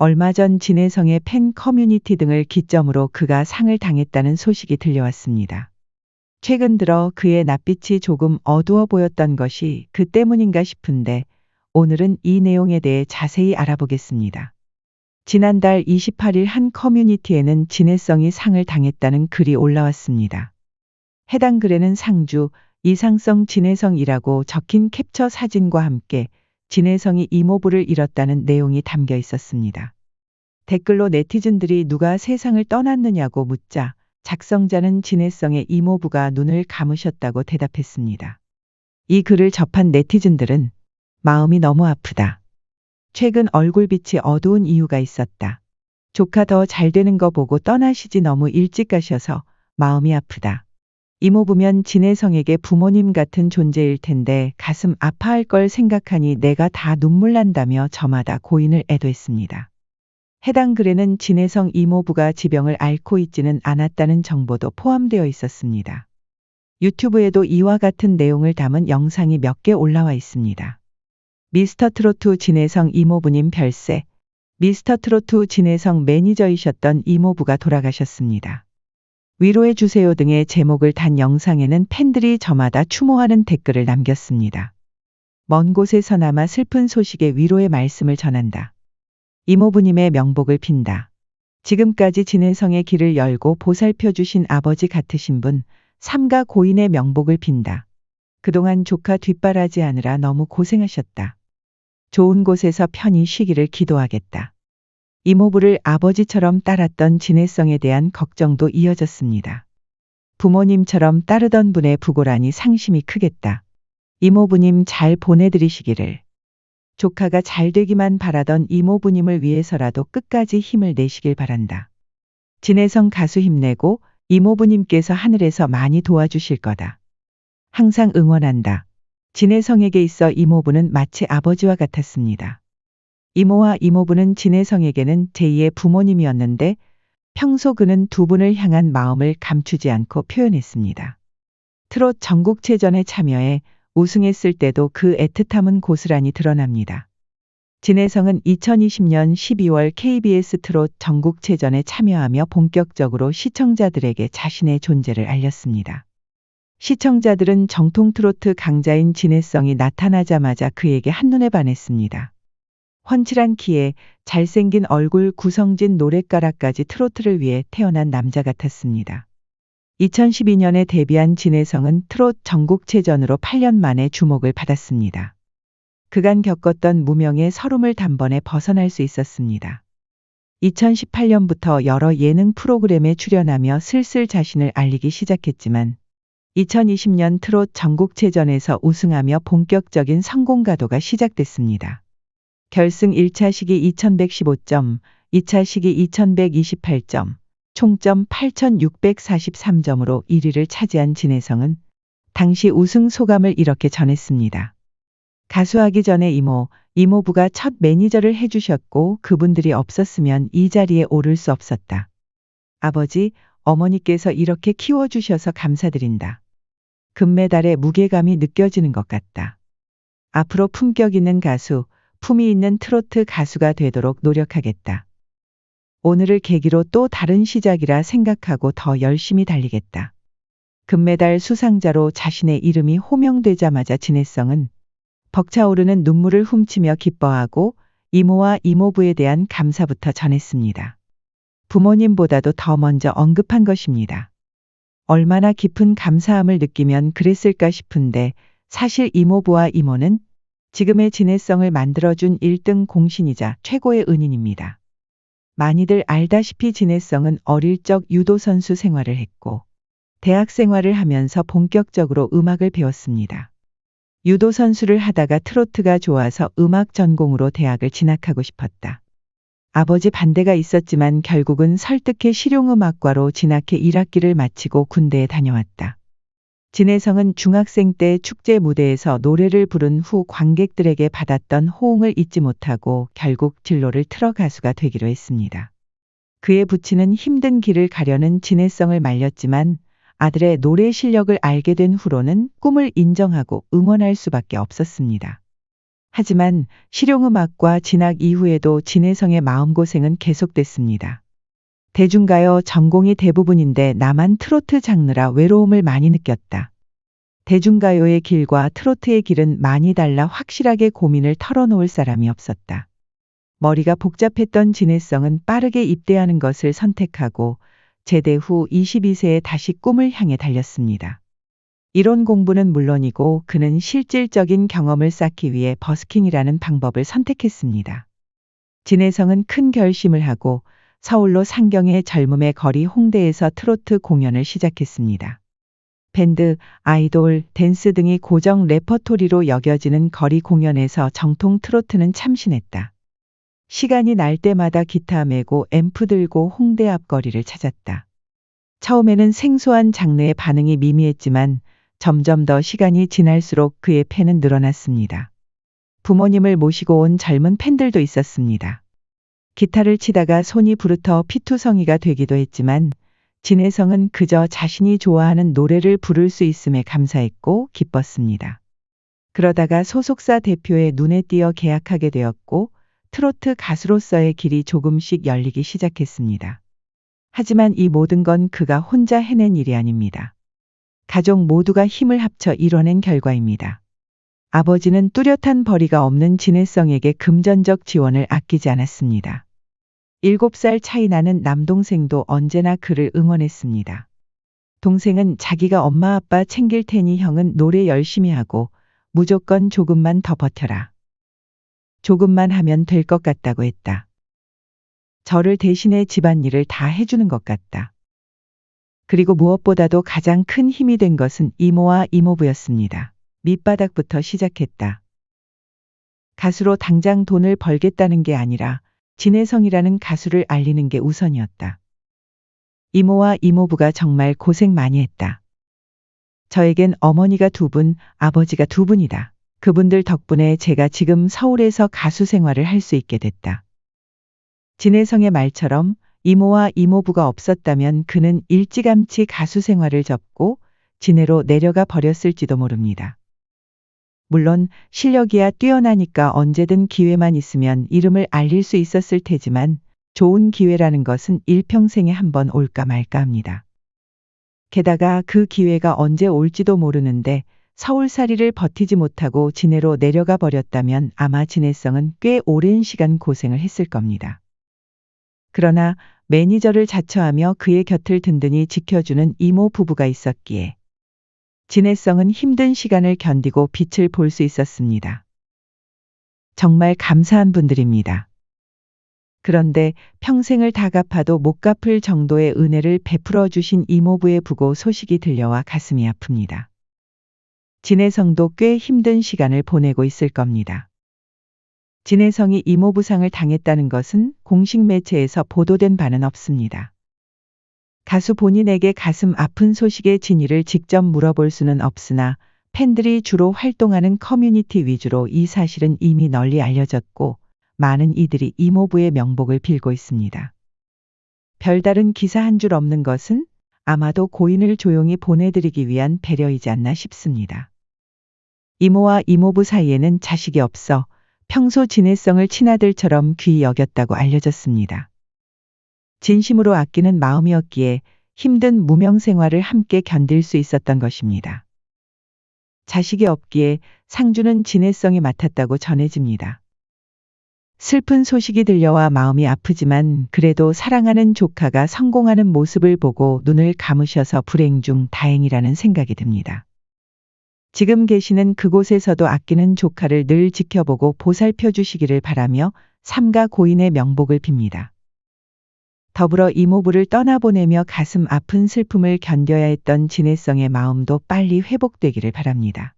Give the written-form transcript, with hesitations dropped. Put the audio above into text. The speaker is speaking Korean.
얼마 전 진혜성의 팬 커뮤니티 등을 기점으로 그가 상을 당했다는 소식이 들려왔습니다. 최근 들어 그의 낯빛이 조금 어두워 보였던 것이 그 때문인가 싶은데 오늘은 이 내용에 대해 자세히 알아보겠습니다. 지난달 28일 한 커뮤니티에는 진혜성이 상을 당했다는 글이 올라왔습니다. 해당 글에는 상주 이상성 진혜성이라고 적힌 캡처 사진과 함께 진혜성이 이모부를 잃었다는 내용이 담겨 있었습니다. 댓글로 네티즌들이 누가 세상을 떠났느냐고 묻자 작성자는 진혜성의 이모부가 눈을 감으셨다고 대답했습니다. 이 글을 접한 네티즌들은 마음이 너무 아프다. 최근 얼굴빛이 어두운 이유가 있었다. 조카 더 잘 되는 거 보고 떠나시지 너무 일찍 가셔서 마음이 아프다. 이모부면 진혜성에게 부모님 같은 존재일 텐데 가슴 아파할 걸 생각하니 내가 다 눈물 난다며 저마다 고인을 애도했습니다. 해당 글에는 진혜성 이모부가 지병을 앓고 있지는 않았다는 정보도 포함되어 있었습니다. 유튜브에도 이와 같은 내용을 담은 영상이 몇 개 올라와 있습니다. 미스터트로트 진혜성 이모부님 별세. 미스터트로트 진혜성 매니저이셨던 이모부가 돌아가셨습니다. 위로해 주세요 등의 제목을 단 영상에는 팬들이 저마다 추모하는 댓글을 남겼습니다. 먼 곳에서나마 슬픈 소식에 위로의 말씀을 전한다. 이모부님의 명복을 빈다. 지금까지 진혜성의 길을 열고 보살펴 주신 아버지 같으신 분, 삼가 고인의 명복을 빈다. 그동안 조카 뒷바라지 하느라 너무 고생하셨다. 좋은 곳에서 편히 쉬기를 기도하겠다. 이모부를 아버지처럼 따랐던 진혜성에 대한 걱정도 이어졌습니다. 부모님처럼 따르던 분의 부고라니 상심이 크겠다. 이모부님 잘 보내드리시기를. 조카가 잘 되기만 바라던 이모부님을 위해서라도 끝까지 힘을 내시길 바란다. 진혜성 가수 힘내고 이모부님께서 하늘에서 많이 도와주실 거다. 항상 응원한다. 진혜성에게 있어 이모부는 마치 아버지와 같았습니다. 이모와 이모부는 진혜성에게는 제2의 부모님이었는데 평소 그는 두 분을 향한 마음을 감추지 않고 표현했습니다. 트롯 전국체전에 참여해 우승했을 때도 그 애틋함은 고스란히 드러납니다. 진혜성은 2020년 12월 KBS 트롯 전국체전에 참여하며 본격적으로 시청자들에게 자신의 존재를 알렸습니다. 시청자들은 정통 트로트 강자인 진혜성이 나타나자마자 그에게 한눈에 반했습니다. 훤칠한 키에 잘생긴 얼굴 구성진 노랫가락까지 트로트를 위해 태어난 남자 같았습니다. 2012년에 데뷔한 진혜성은 트롯 전국체전으로 8년 만에 주목을 받았습니다. 그간 겪었던 무명의 서름을 단번에 벗어날 수 있었습니다. 2018년부터 여러 예능 프로그램에 출연하며 슬슬 자신을 알리기 시작했지만 2020년 트롯 전국체전에서 우승하며 본격적인 성공가도가 시작됐습니다. 결승 1차 시기 2115점, 2차 시기 2128점, 총점 8643점으로 1위를 차지한 진혜성은 당시 우승 소감을 이렇게 전했습니다. 가수하기 전에 이모부가 첫 매니저를 해주셨고 그분들이 없었으면 이 자리에 오를 수 없었다. 아버지, 어머니께서 이렇게 키워주셔서 감사드린다. 금메달의 무게감이 느껴지는 것 같다. 앞으로 품격 있는 가수, 품위 있는 트로트 가수가 되도록 노력하겠다. 오늘을 계기로 또 다른 시작이라 생각하고 더 열심히 달리겠다. 금메달 수상자로 자신의 이름이 호명되자마자 진혜성은 벅차오르는 눈물을 훔치며 기뻐하고 이모와 이모부에 대한 감사부터 전했습니다. 부모님보다도 더 먼저 언급한 것입니다. 얼마나 깊은 감사함을 느끼면 그랬을까 싶은데 사실 이모부와 이모는 지금의 진혜성을 만들어준 1등 공신이자 최고의 은인입니다. 많이들 알다시피 진혜성은 어릴 적 유도 선수 생활을 했고 대학 생활을 하면서 본격적으로 음악을 배웠습니다. 유도 선수를 하다가 트로트가 좋아서 음악 전공으로 대학을 진학하고 싶었다. 아버지 반대가 있었지만 결국은 설득해 실용음악과로 진학해 1학기를 마치고 군대에 다녀왔다. 진혜성은 중학생 때 축제 무대에서 노래를 부른 후 관객들에게 받았던 호응을 잊지 못하고 결국 진로를 틀어 가수가 되기로 했습니다. 그의 부친은 힘든 길을 가려는 진혜성을 말렸지만 아들의 노래 실력을 알게 된 후로는 꿈을 인정하고 응원할 수밖에 없었습니다. 하지만 실용음악과 진학 이후에도 진혜성의 마음고생은 계속됐습니다. 대중가요 전공이 대부분인데 나만 트로트 장르라 외로움을 많이 느꼈다. 대중가요의 길과 트로트의 길은 많이 달라 확실하게 고민을 털어놓을 사람이 없었다. 머리가 복잡했던 진혜성은 빠르게 입대하는 것을 선택하고 제대 후 22세에 다시 꿈을 향해 달렸습니다. 이론 공부는 물론이고 그는 실질적인 경험을 쌓기 위해 버스킹이라는 방법을 선택했습니다. 진혜성은 큰 결심을 하고 서울로 상경의 젊음의 거리 홍대에서 트로트 공연을 시작했습니다. 밴드, 아이돌, 댄스 등이 고정 레퍼토리로 여겨지는 거리 공연에서 정통 트로트는 참신했다. 시간이 날 때마다 기타 메고 앰프 들고 홍대 앞거리를 찾았다. 처음에는 생소한 장르의 반응이 미미했지만 점점 더 시간이 지날수록 그의 팬은 늘어났습니다. 부모님을 모시고 온 젊은 팬들도 있었습니다. 기타를 치다가 손이 부르터 피투성이가 되기도 했지만 진혜성은 그저 자신이 좋아하는 노래를 부를 수 있음에 감사했고 기뻤습니다. 그러다가 소속사 대표의 눈에 띄어 계약하게 되었고 트로트 가수로서의 길이 조금씩 열리기 시작했습니다. 하지만 이 모든 건 그가 혼자 해낸 일이 아닙니다. 가족 모두가 힘을 합쳐 이뤄낸 결과입니다. 아버지는 뚜렷한 벌이가 없는 진혜성에게 금전적 지원을 아끼지 않았습니다. 7살 차이 나는 남동생도 언제나 그를 응원했습니다. 동생은 자기가 엄마 아빠 챙길 테니 형은 노래 열심히 하고 무조건 조금만 더 버텨라. 조금만 하면 될 것 같다고 했다. 저를 대신해 집안일을 다 해주는 것 같다. 그리고 무엇보다도 가장 큰 힘이 된 것은 이모와 이모부였습니다. 밑바닥부터 시작했다. 가수로 당장 돈을 벌겠다는 게 아니라 진혜성이라는 가수를 알리는 게 우선이었다. 이모와 이모부가 정말 고생 많이 했다. 저에겐 어머니가 2분, 아버지가 2분이다. 그분들 덕분에 제가 지금 서울에서 가수 생활을 할 수 있게 됐다. 진혜성의 말처럼 이모와 이모부가 없었다면 그는 일찌감치 가수 생활을 접고 진해로 내려가 버렸을지도 모릅니다. 물론 실력이야 뛰어나니까 언제든 기회만 있으면 이름을 알릴 수 있었을 테지만 좋은 기회라는 것은 일평생에 한 번 올까 말까 합니다. 게다가 그 기회가 언제 올지도 모르는데 서울살이를 버티지 못하고 진해로 내려가 버렸다면 아마 진혜성은 꽤 오랜 시간 고생을 했을 겁니다. 그러나 매니저를 자처하며 그의 곁을 든든히 지켜주는 이모 부부가 있었기에 진혜성은 힘든 시간을 견디고 빛을 볼 수 있었습니다. 정말 감사한 분들입니다. 그런데 평생을 다 갚아도 못 갚을 정도의 은혜를 베풀어 주신 이모부의 부고 소식이 들려와 가슴이 아픕니다. 진혜성도 꽤 힘든 시간을 보내고 있을 겁니다. 진혜성이 이모부상을 당했다는 것은 공식 매체에서 보도된 바는 없습니다. 가수 본인에게 가슴 아픈 소식의 진위를 직접 물어볼 수는 없으나 팬들이 주로 활동하는 커뮤니티 위주로 이 사실은 이미 널리 알려졌고 많은 이들이 이모부의 명복을 빌고 있습니다. 별다른 기사 한 줄 없는 것은 아마도 고인을 조용히 보내드리기 위한 배려이지 않나 싶습니다. 이모와 이모부 사이에는 자식이 없어 평소 진혜성을 친아들처럼 귀히 여겼다고 알려졌습니다. 진심으로 아끼는 마음이었기에 힘든 무명 생활을 함께 견딜 수 있었던 것입니다. 자식이 없기에 상주는 진혜성이 맡았다고 전해집니다. 슬픈 소식이 들려와 마음이 아프지만 그래도 사랑하는 조카가 성공하는 모습을 보고 눈을 감으셔서 불행 중 다행이라는 생각이 듭니다. 지금 계시는 그곳에서도 아끼는 조카를 늘 지켜보고 보살펴 주시기를 바라며 삼가 고인의 명복을 빕니다. 더불어 이모부를 떠나보내며 가슴 아픈 슬픔을 견뎌야 했던 진혜성의 마음도 빨리 회복되기를 바랍니다.